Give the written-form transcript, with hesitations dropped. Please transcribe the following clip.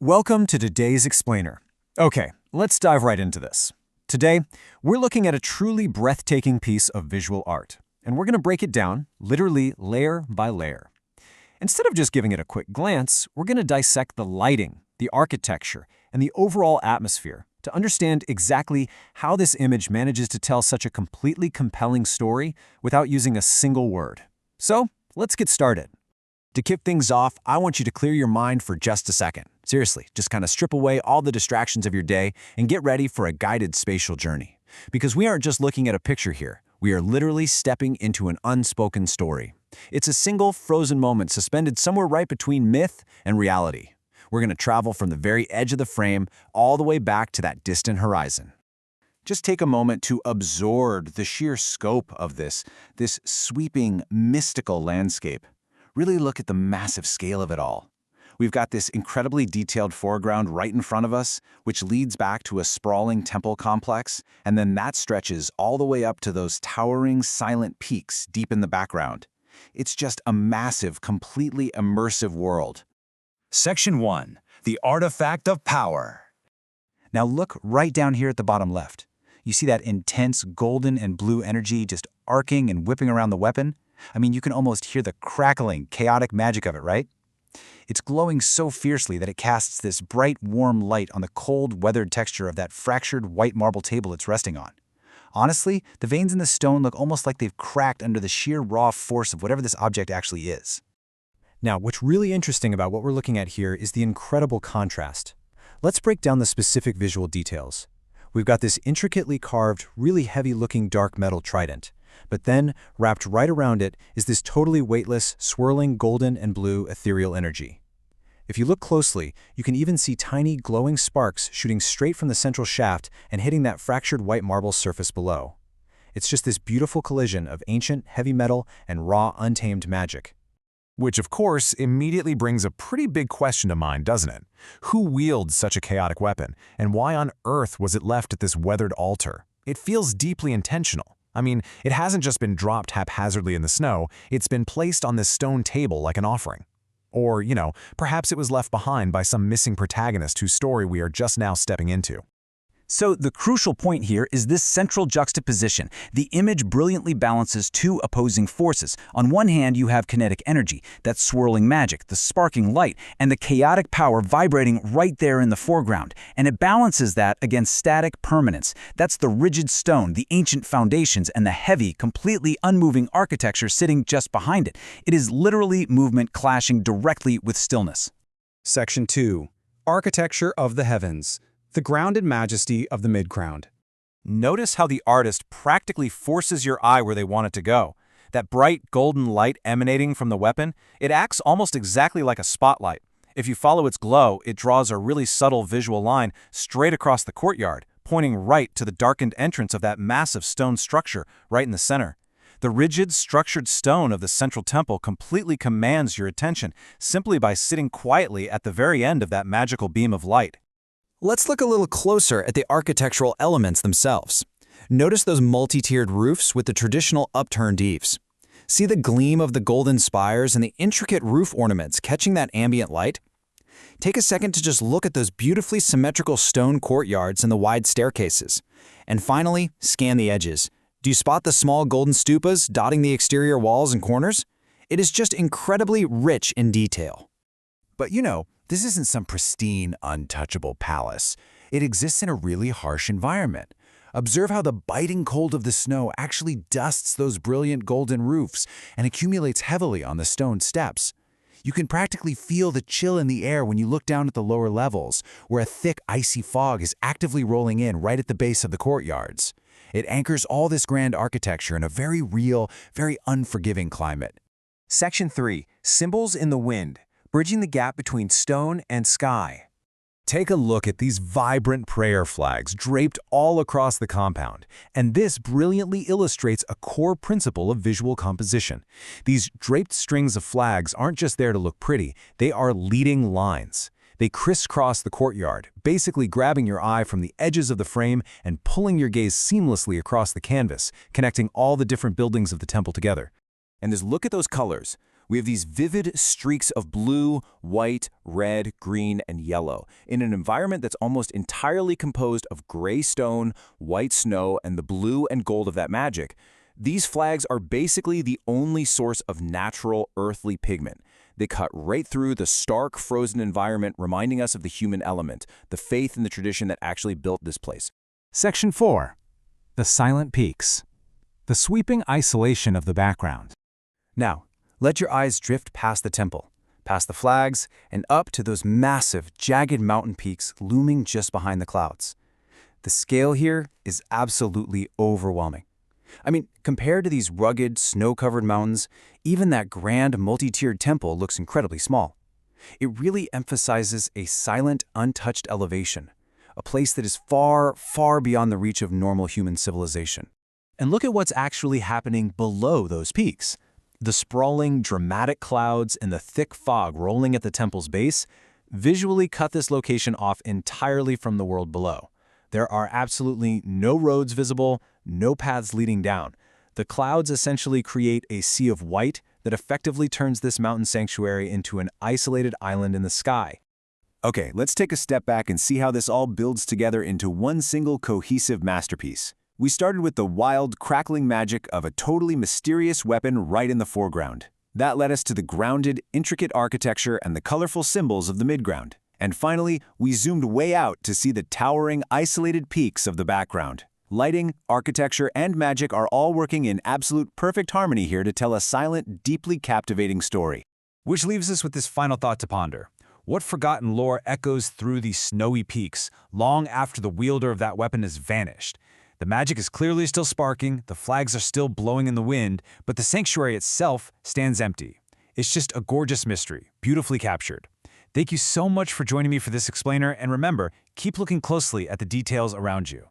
Welcome to today's Explainer. Okay, let's dive right into this. Today, we're looking at a truly breathtaking piece of visual art, and we're going to break it down, literally layer by layer. Instead of just giving it a quick glance, we're going to dissect the lighting, the architecture, and the overall atmosphere to understand exactly how this image manages to tell such a completely compelling story without using a single word. So, let's get started. To kick things off, I want you to clear your mind for just a second. Seriously, just kind of strip away all the distractions of your day and get ready for a guided spatial journey. Because we aren't just looking at a picture here, we are literally stepping into an unspoken story. It's a single frozen moment suspended somewhere right between myth and reality. We're going to travel from the very edge of the frame all the way back to that distant horizon. Just take a moment to absorb the sheer scope of this sweeping, mystical landscape. Really look at the massive scale of it all. We've got this incredibly detailed foreground right in front of us, which leads back to a sprawling temple complex, and then that stretches all the way up to those towering, silent peaks deep in the background. It's just a massive, completely immersive world. Section 1. The Artifact of Power. Now look right down here at the bottom left. You see that intense golden and blue energy just arcing and whipping around the weapon? I mean, you can almost hear the crackling, chaotic magic of it, right? It's glowing so fiercely that it casts this bright, warm light on the cold, weathered texture of that fractured white marble table it's resting on. Honestly, the veins in the stone look almost like they've cracked under the sheer raw force of whatever this object actually is. Now, what's really interesting about what we're looking at here is the incredible contrast. Let's break down the specific visual details. We've got this intricately carved, really heavy-looking dark metal trident. But then, wrapped right around it, is this totally weightless, swirling golden and blue ethereal energy. If you look closely, you can even see tiny glowing sparks shooting straight from the central shaft and hitting that fractured white marble surface below. It's just this beautiful collision of ancient, heavy metal and raw, untamed magic. Which, of course, immediately brings a pretty big question to mind, doesn't it? Who wields such a chaotic weapon, and why on earth was it left at this weathered altar? It feels deeply intentional. I mean, it hasn't just been dropped haphazardly in the snow, it's been placed on this stone table like an offering. Or, perhaps it was left behind by some missing protagonist whose story we are just now stepping into. So the crucial point here is this central juxtaposition. The image brilliantly balances two opposing forces. On one hand, you have kinetic energy, that swirling magic, the sparking light, and the chaotic power vibrating right there in the foreground. And it balances that against static permanence. That's the rigid stone, the ancient foundations, and the heavy, completely unmoving architecture sitting just behind it. It is literally movement clashing directly with stillness. Section 2. Architecture of the Heavens. The grounded majesty of the midground. Notice how the artist practically forces your eye where they want it to go. That bright golden light emanating from the weapon, it acts almost exactly like a spotlight. If you follow its glow, it draws a really subtle visual line straight across the courtyard, pointing right to the darkened entrance of that massive stone structure right in the center. The rigid, structured stone of the central temple completely commands your attention simply by sitting quietly at the very end of that magical beam of light. Let's look a little closer at the architectural elements themselves. Notice those multi-tiered roofs with the traditional upturned eaves. See the gleam of the golden spires and the intricate roof ornaments catching that ambient light? Take a second to just look at those beautifully symmetrical stone courtyards and the wide staircases. And finally, scan the edges. Do you spot the small golden stupas dotting the exterior walls and corners? It is just incredibly rich in detail. But this isn't some pristine, untouchable palace. It exists in a really harsh environment. Observe how the biting cold of the snow actually dusts those brilliant golden roofs and accumulates heavily on the stone steps. You can practically feel the chill in the air when you look down at the lower levels, where a thick, icy fog is actively rolling in right at the base of the courtyards. It anchors all this grand architecture in a very real, very unforgiving climate. Section 3. Symbols in the wind. Bridging the gap between stone and sky. Take a look at these vibrant prayer flags draped all across the compound, and this brilliantly illustrates a core principle of visual composition. These draped strings of flags aren't just there to look pretty, they are leading lines. They crisscross the courtyard, basically grabbing your eye from the edges of the frame and pulling your gaze seamlessly across the canvas, connecting all the different buildings of the temple together. And just look at those colors. We have these vivid streaks of blue, white, red, green, and yellow in an environment that's almost entirely composed of gray stone, white snow, and the blue and gold of that magic. These flags are basically the only source of natural earthly pigment. They cut right through the stark, frozen environment, reminding us of the human element, the faith and the tradition that actually built this place. Section 4. The Silent Peaks. The sweeping isolation of the background. Now, let your eyes drift past the temple, past the flags, and up to those massive, jagged mountain peaks looming just behind the clouds. The scale here is absolutely overwhelming. I mean, compared to these rugged, snow-covered mountains, even that grand multi-tiered temple looks incredibly small. It really emphasizes a silent, untouched elevation, a place that is far, far beyond the reach of normal human civilization. And look at what's actually happening below those peaks. The sprawling, dramatic clouds and the thick fog rolling at the temple's base visually cut this location off entirely from the world below. There are absolutely no roads visible, no paths leading down. The clouds essentially create a sea of white that effectively turns this mountain sanctuary into an isolated island in the sky. Okay, let's take a step back and see how this all builds together into one single cohesive masterpiece. We started with the wild, crackling magic of a totally mysterious weapon right in the foreground. That led us to the grounded, intricate architecture and the colorful symbols of the midground. And finally, we zoomed way out to see the towering, isolated peaks of the background. Lighting, architecture, and magic are all working in absolute perfect harmony here to tell a silent, deeply captivating story. Which leaves us with this final thought to ponder. What forgotten lore echoes through these snowy peaks long after the wielder of that weapon has vanished? The magic is clearly still sparking, the flags are still blowing in the wind, but the sanctuary itself stands empty. It's just a gorgeous mystery, beautifully captured. Thank you so much for joining me for this explainer, and remember, keep looking closely at the details around you.